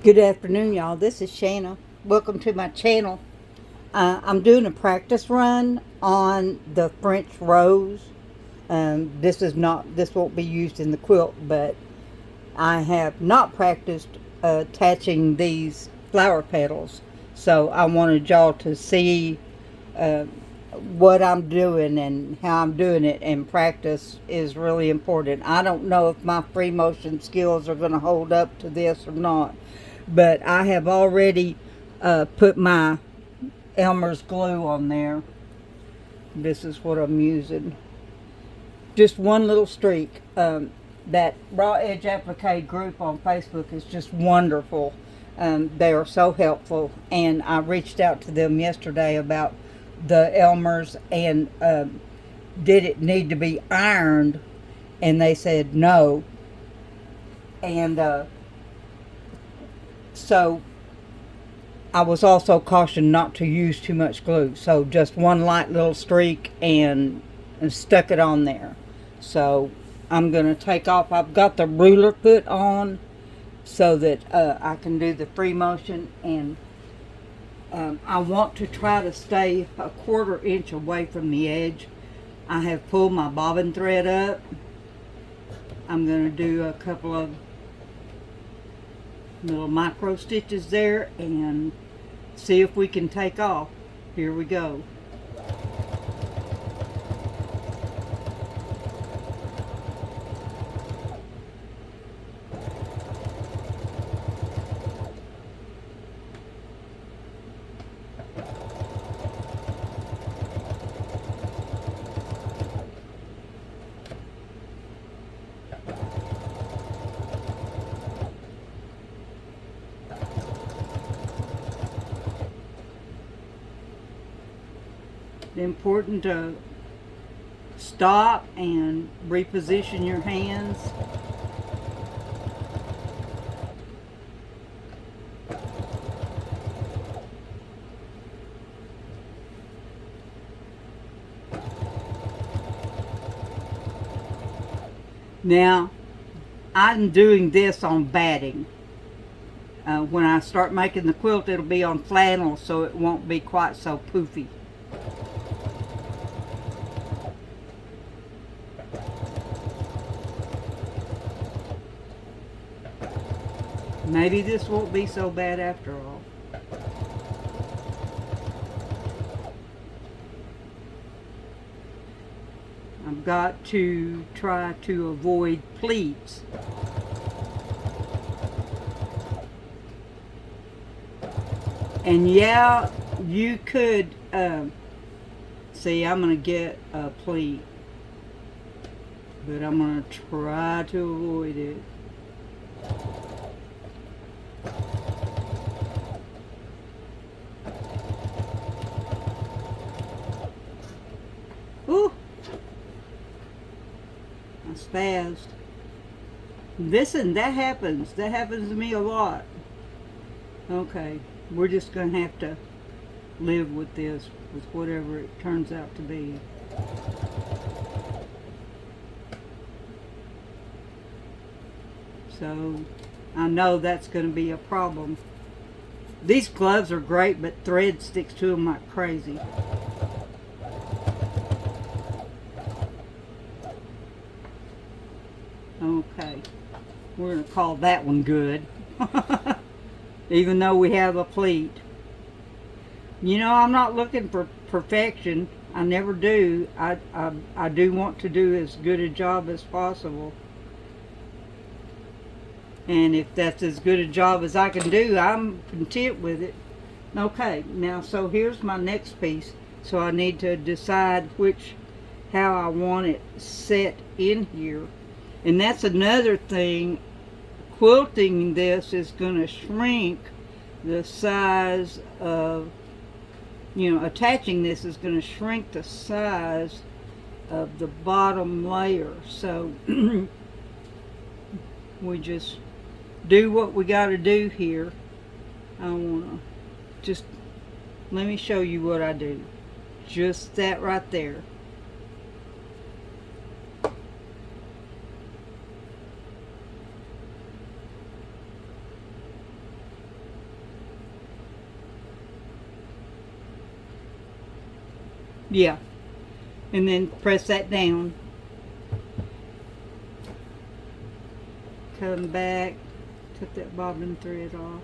Good afternoon, y'all. This is Shanna. Welcome to my channel. I'm doing a practice run on the French Rose. This won't be used in the quilt, but I have not practiced attaching these flower petals. So I wanted y'all to see uh, what I'm doing and how I'm doing it, and practice is really important. I don't know if my free motion skills are going to hold up to this or not, but I have already put my Elmer's glue on there. This is what I'm using. Just one little streak. That Raw Edge Applique group on Facebook is just wonderful. They are so helpful, and I reached out to them yesterday about the Elmer's and did it need to be ironed, and they said no. And so I was also cautioned not to use too much glue, so just one light little streak and stuck it on there. So I'm going to take off. I've got the ruler put on so that I can do the free motion, and I want to try to stay a 1/4 inch away from the edge. I have pulled my bobbin thread up. I'm going to do a couple of little micro stitches there and see if we can take off. Here we go. Important to stop and reposition your hands. Now, I'm doing this on batting. When I start making the quilt, it'll be on flannel, so it won't be quite so poofy. Maybe this won't be so bad after all. I've got to try to avoid pleats. And yeah, you could, see, I'm going to get a pleat, but I'm going to try to avoid it. Ooh, I spazzed. Listen, that happens. That happens to me a lot. Okay, we're just going to have to live with this, with whatever it turns out to be. So, I know that's going to be a problem. These gloves are great, but thread sticks to them like crazy. Okay, we're going to call that one good. Even though we have a pleat. You know, I'm not looking for perfection. I never do. I do want to do as good a job as possible. And if that's as good a job as I can do, I'm content with it. Okay, now so here's my next piece. So I need to decide how I want it set in here. And that's another thing. Quilting this is going to shrink the size of, attaching this is going to shrink the size of the bottom layer. So we just do what we got to do here. I want to just, let me show you what I do. Just that right there. Yeah. And then press that down. Come back, cut that bobbin thread off.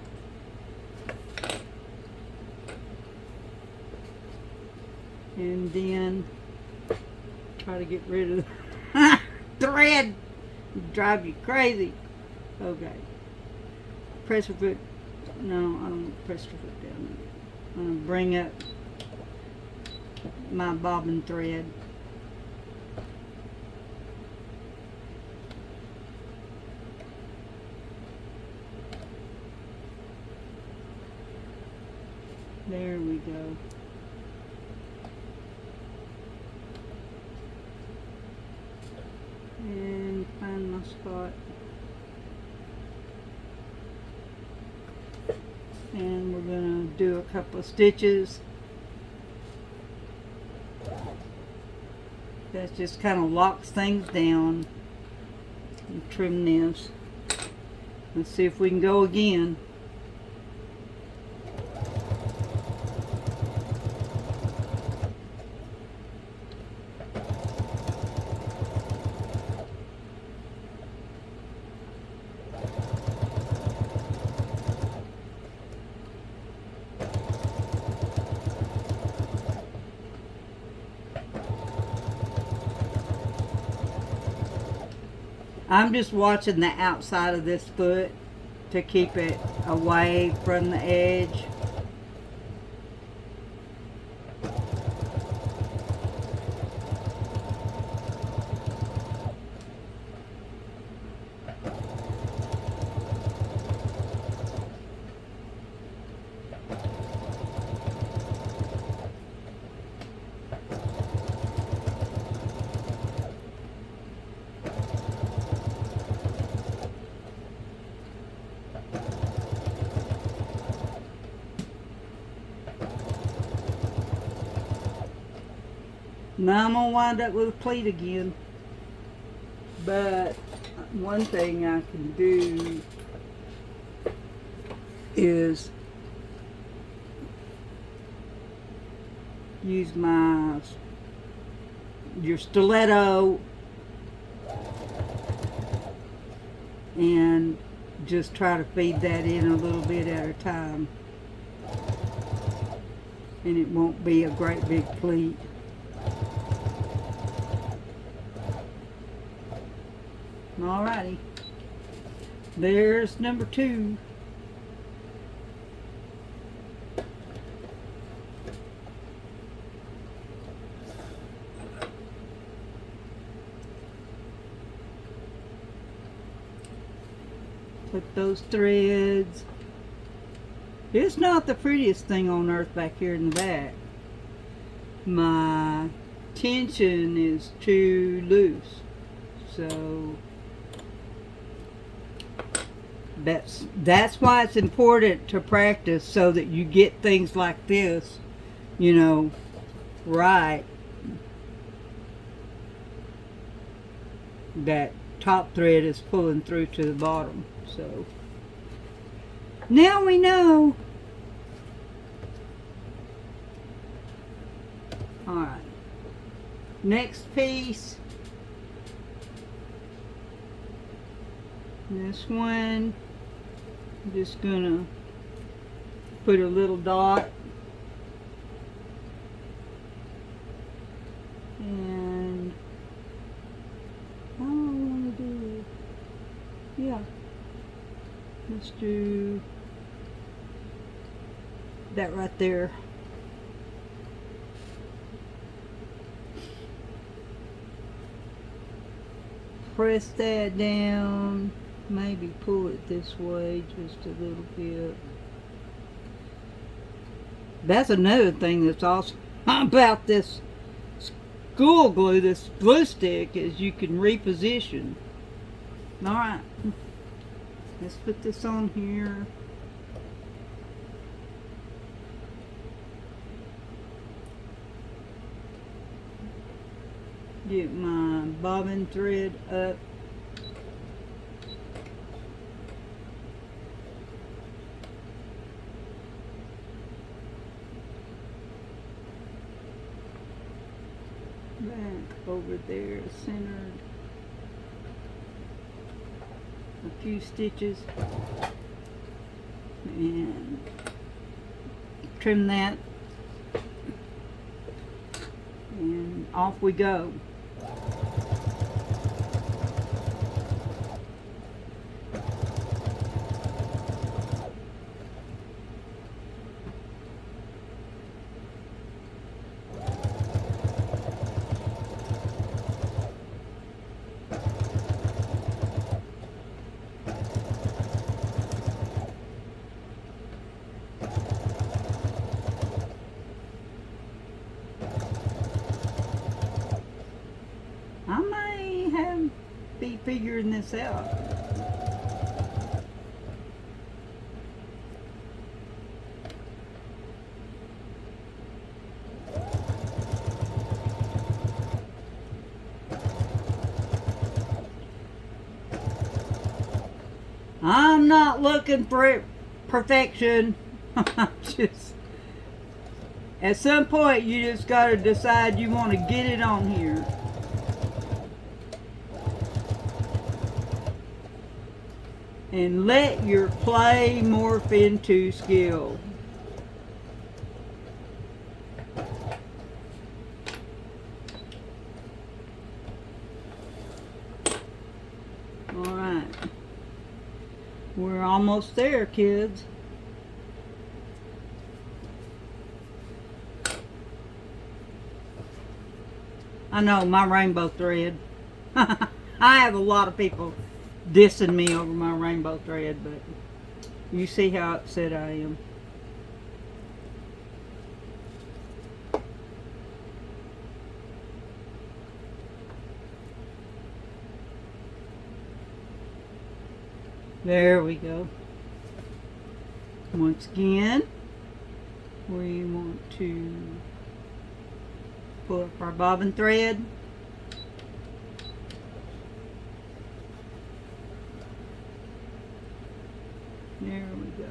And then try to get rid of the thread. Drive you crazy. Okay. Press your foot. No, I don't want to press your foot down. I'm going to bring up my bobbin thread. There we go. And find my spot. And we're going to do a couple of stitches. That just kind of locks things down. And trim this. Let's see if we can go again. I'm just watching the outside of this foot to keep it away from the edge. Now I'm going to wind up with a pleat again. But one thing I can do is use your stiletto and just try to feed that in a little bit at a time. And it won't be a great big pleat. Alrighty, there's number 2. Put those threads. It's not the prettiest thing on earth back here in the back. My tension is too loose, so that's why it's important to practice, so that you get things like this, you know, right. That top thread is pulling through to the bottom. So now we know. Alright, next piece. This one, I'm just gonna put a little dot, and all I want to do, yeah, let's do that right there. Press that down. Maybe pull it this way just a little bit. That's another thing that's awesome about this school glue, this glue stick, is you can reposition. Alright, let's put this on here. Get my bobbin thread up. over there centered. A few stitches and trim that, and off we go. I may be figuring this out. I'm not looking for perfection. Just at some point you just got to decide you want to get it on here. And let your play morph into skill. Alright. We're almost there, kids. I know, my rainbow thread. I have a lot of people dissing me over my rainbow thread, but you see how upset I am. There we go. Once again, we want to pull up our bobbin thread. There we go.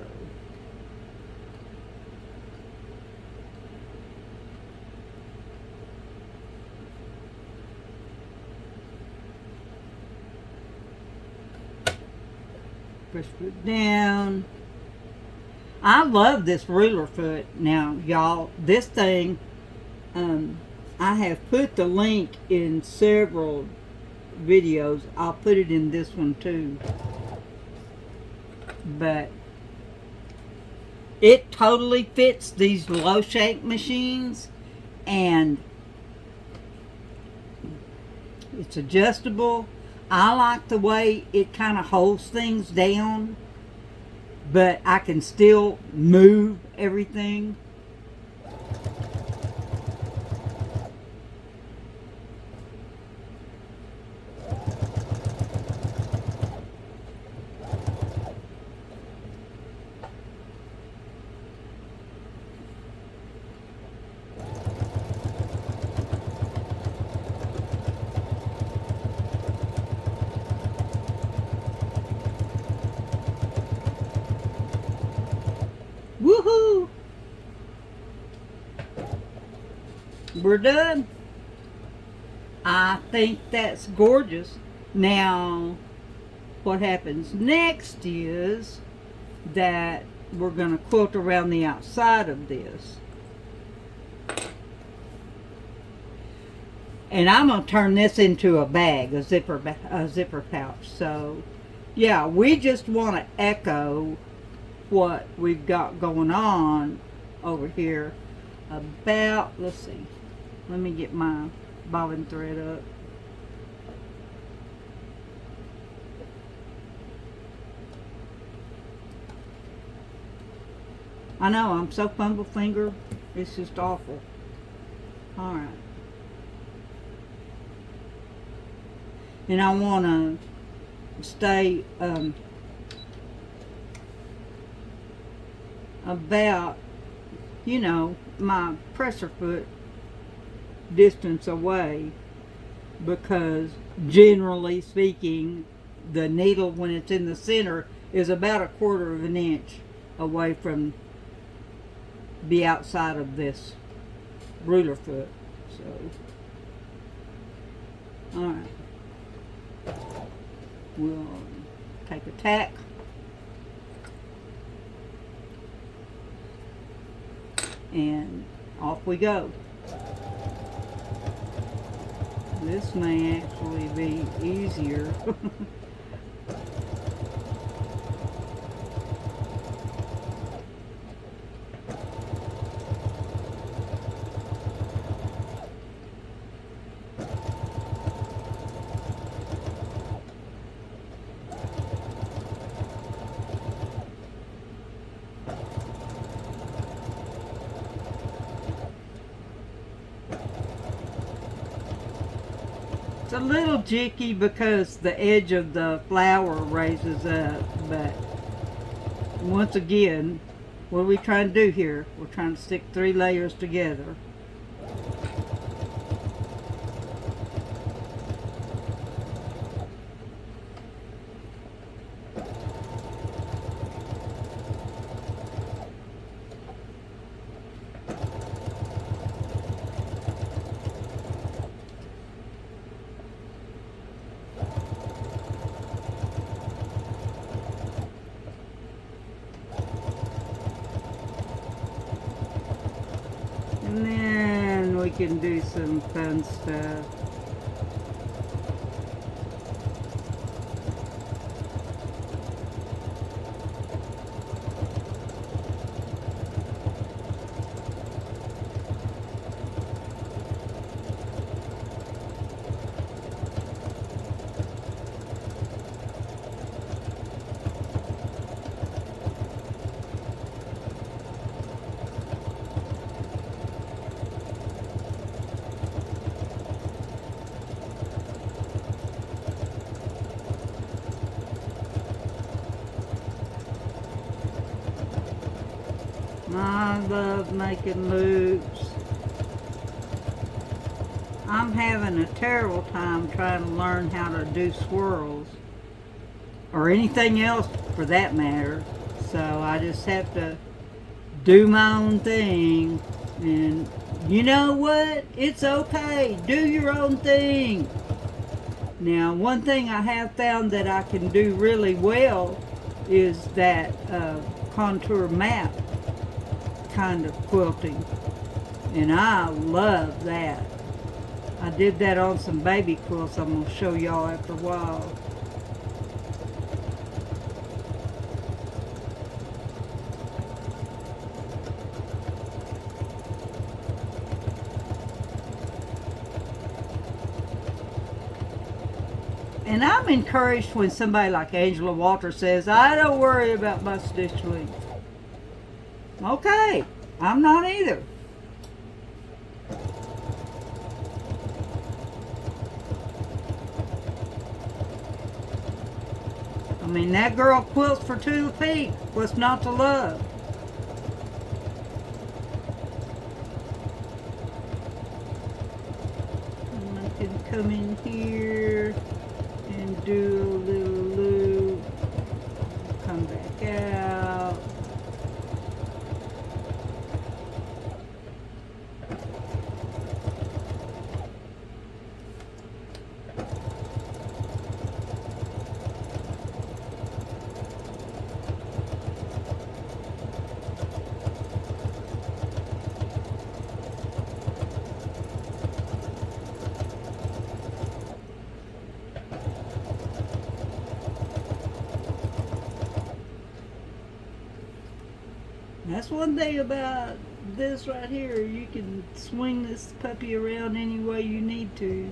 Push it down. I love this ruler foot. Now, y'all, this thing, I have put the link in several videos. I'll put it in this one too. But it totally fits these low shank machines, and it's adjustable. I like the way it kind of holds things down, but I can still move everything. Woohoo! We're done. I think that's gorgeous. Now, what happens next is that we're going to quilt around the outside of this. And I'm going to turn this into a bag, a zipper pouch. So, yeah, we just want to echo what we've got going on over here about, let's see, let me get my bobbin thread up. I know, I'm so fumble finger, it's just awful. Alright. And I want to stay about, you know, my presser foot distance away, because generally speaking the needle, when it's in the center, is about 1/4 of an inch away from the outside of this ruler foot. So Alright. We'll take a tack. And off we go. This may actually be easier. It's a little jicky because the edge of the flower raises up, but once again, what are we trying to do here? We're trying to stick 3 layers together. And then we can do some fun stuff. I love making loops. I'm having a terrible time trying to learn how to do swirls, or anything else for that matter. So I just have to do my own thing. And you know what? It's okay. Do your own thing. Now, one thing I have found that I can do really well is that contour map kind of quilting, and I love that. I did that on some baby quilts I'm going to show y'all after a while. And I'm encouraged when somebody like Angela Walter says, I don't worry about my stitch length. Okay, I'm not either. I mean, that girl quilts for 2 feet. What's not to love? And I can come in here and do a little loop. Come back out. That's one thing about this right here. You can swing this puppy around any way you need to.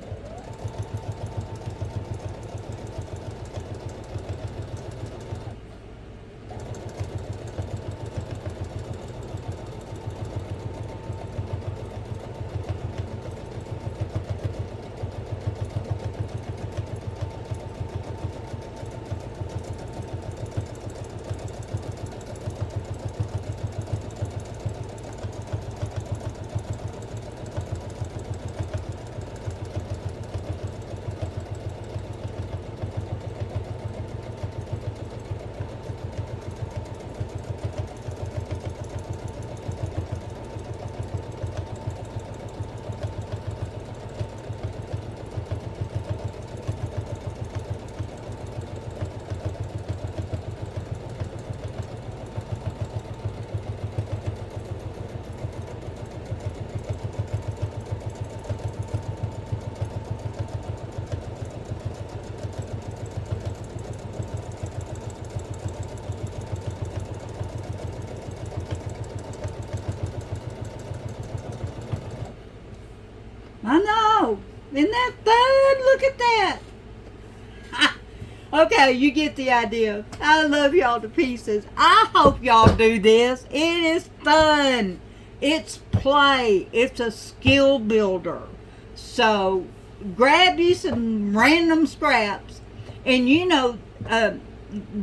I know. Isn't that fun? Look at that. Okay, you get the idea. I love y'all to pieces. I hope y'all do this. It is fun. It's play. It's a skill builder. So grab you some random scraps and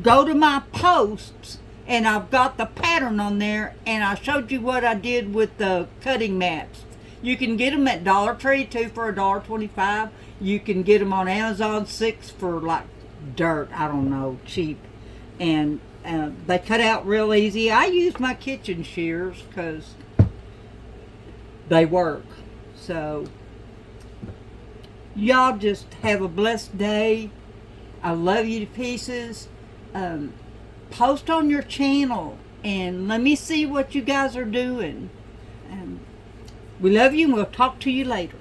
go to my posts and I've got the pattern on there and I showed you what I did with the cutting mats. You can get them at Dollar Tree, 2 for $1.25. You can get them on Amazon, 6 for like dirt, I don't know, cheap. And they cut out real easy. I use my kitchen shears because they work. So y'all just have a blessed day. I love you to pieces. Post on your channel and let me see what you guys are doing. We love you and we'll talk to you later.